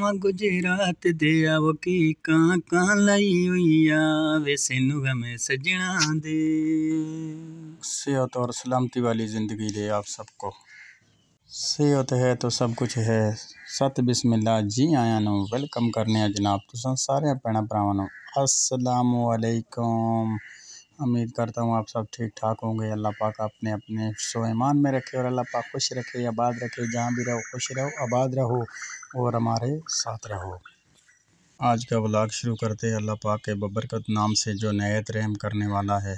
कावां गुजरात दे आओ की कां लाई हुईया वे सेनू गमे सजना दे। सेहत और सलामती वाली ज़िंदगी दे आप सबको। सेहत है तो सब कुछ है। सत बिस्मिल्लाह जी आया नो वेलकम करने जनाब तुसां सारे भैन भरावां नू अस्सलामु अलैकुम। उम्मीद करता हूँ आप सब ठीक ठाक होंगे। अल्लाह पाक अपने अपने ईमान में रखे और अल्लाह पाक खुश रखे आबाद रखे। जहाँ भी रहो खुश रहो आबाद रहो और हमारे साथ रहो। आज का व्लॉग शुरू करते हैं अल्लाह पाक के बबरकत नाम से जो नहायत रहम करने वाला है।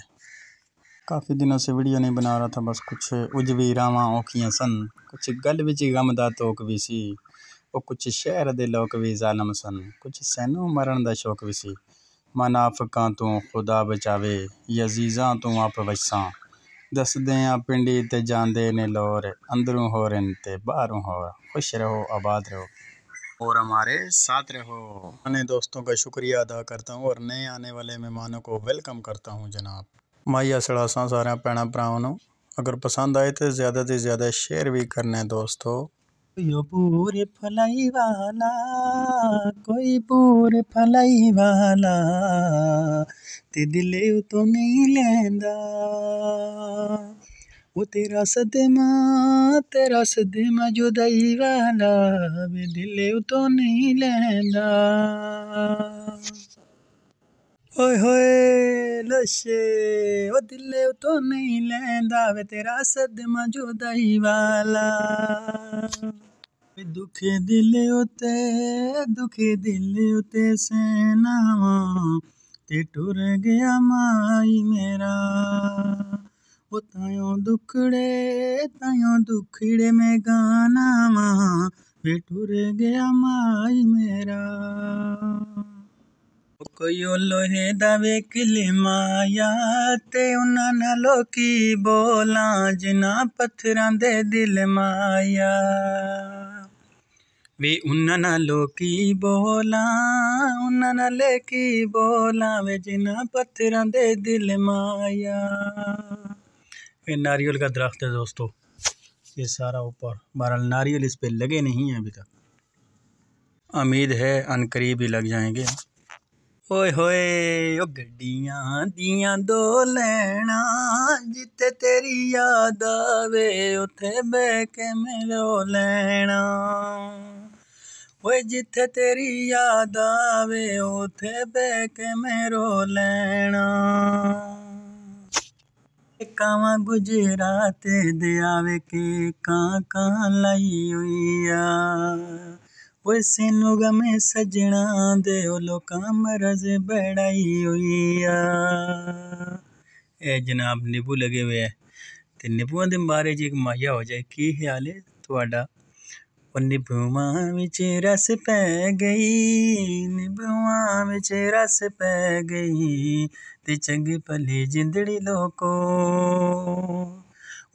काफ़ी दिनों से वीडियो नहीं बना रहा था, बस कुछ उजवी रावां औखियां सन, कुछ गल विच गम दा तोक भी सी, वो कुछ शहर दे लोग भी जालम सन, कुछ सैनू मरण दा शौक भी सी। मनाफकां तू खुदा बचावे यजीज़ां तू आप वसां, दसदे आ पिंडी ते जांदे ने लोर, अंदरों हो रन ते बाहरों हो। खुश रहो आबाद रहो और हमारे साथ रहो। अपने दोस्तों का शुक्रिया अदा करता हूँ और नए आने वाले मेहमानों को वेलकम करता हूँ जनाब। माइया सड़ासा सारे भैन भरावां नू अगर पसंद आए तो ज़्यादा शेयर भी करना है दोस्तों। यो पूरे फलाई वाला कोई पूरे फलाई वाला ते दिले तो नहीं लेंदा, वो तेरा सदमा जुदाई वाला वे दिले तो नहीं लेंदा। ओए होए लशे वो दिले तो नहीं लेंदा वे तेरा सदमा जुदाई वाला। दुखे दिले उते सेनावा ते टुर गया माई मेरा, वो तायों दुखड़े में गाना वे टुर गया माई मेरा। कोई लोहे दावे किले माया ते उन्ना नालो की बोला जिना पत्थरां दे दिल माया, वे उन्ना नालो की बोला वे जिना पत्थरां दे दिल माया। ये नारियल का दरख्त है दोस्तों, ये सारा ऊपर बहरहाल नारियल इस पे लगे नहीं हैं अभी तक, उम्मीद है अनकरीब ही लग जाएंगे। ओए होए ओ गड्डियां दियां दो लैना जिथे तेरी याद आवे उथे बह के मेरो लैना, ओए जिथे तेरी याद आवे उथे बह के मेरो लैना। कावां गुजरात दे आवे के कां लाई हुईया वो सेनू गमे सजना दे ओ लोकां मरज बढ़ाई हुईया। ए जनाब नींबू लगे हुए है ते नींबूआं दे बारे च एक माहिया हो जाए की ख्याल है तुहाडा। नींबूआं विच रस पै गई, नींबूआं विच रस पै गई ते चंगी भली जिंदड़ी लोको,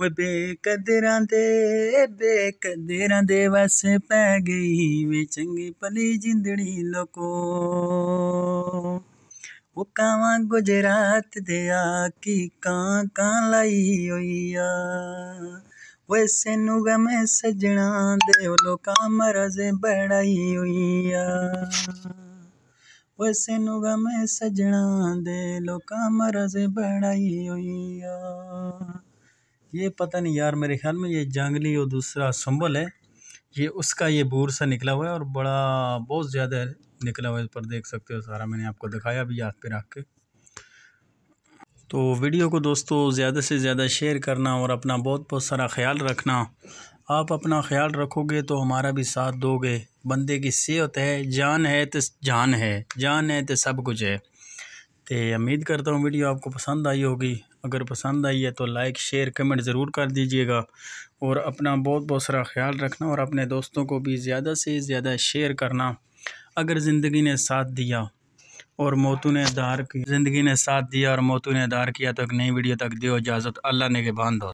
वे बेकदरां दे वस पै गई वे चंगी भली जिंदड़ी लोको। वो कावां गुजरात दे आकी कां लाई होईया वो सेनू गमे सजना दे ओ लोकां मरज बढ़ाई होईया, वो सेनू गमे सजना दे लोकां मरज बढ़ाई होईया। ये पता नहीं यार, मेरे ख्याल में ये जंगली और दूसरा संबल है, ये उसका ये बूर सा निकला हुआ है और बड़ा बहुत ज़्यादा निकला हुआ है, पर देख सकते हो सारा मैंने आपको दिखाया भी हाथ पे रख के। तो वीडियो को दोस्तों ज़्यादा से ज़्यादा शेयर करना और अपना बहुत सारा ख्याल रखना। आप अपना ख्याल रखोगे तो हमारा भी साथ दोगे। बंदे की सेहत है, जान है तो जान है तो सब कुछ है। तो उम्मीद करता हूँ वीडियो आपको पसंद आई होगी। अगर पसंद आई है तो लाइक शेयर कमेंट ज़रूर कर दीजिएगा और अपना बहुत सारा ख्याल रखना और अपने दोस्तों को भी ज़्यादा से ज़्यादा शेयर करना। अगर ज़िंदगी ने साथ दिया और मोतू ने दार की ज़िंदगी ने साथ दिया और मोतू ने दार किया तो एक नई वीडियो तक दियो इजाज़त। अल्लाह ने के बांध हो।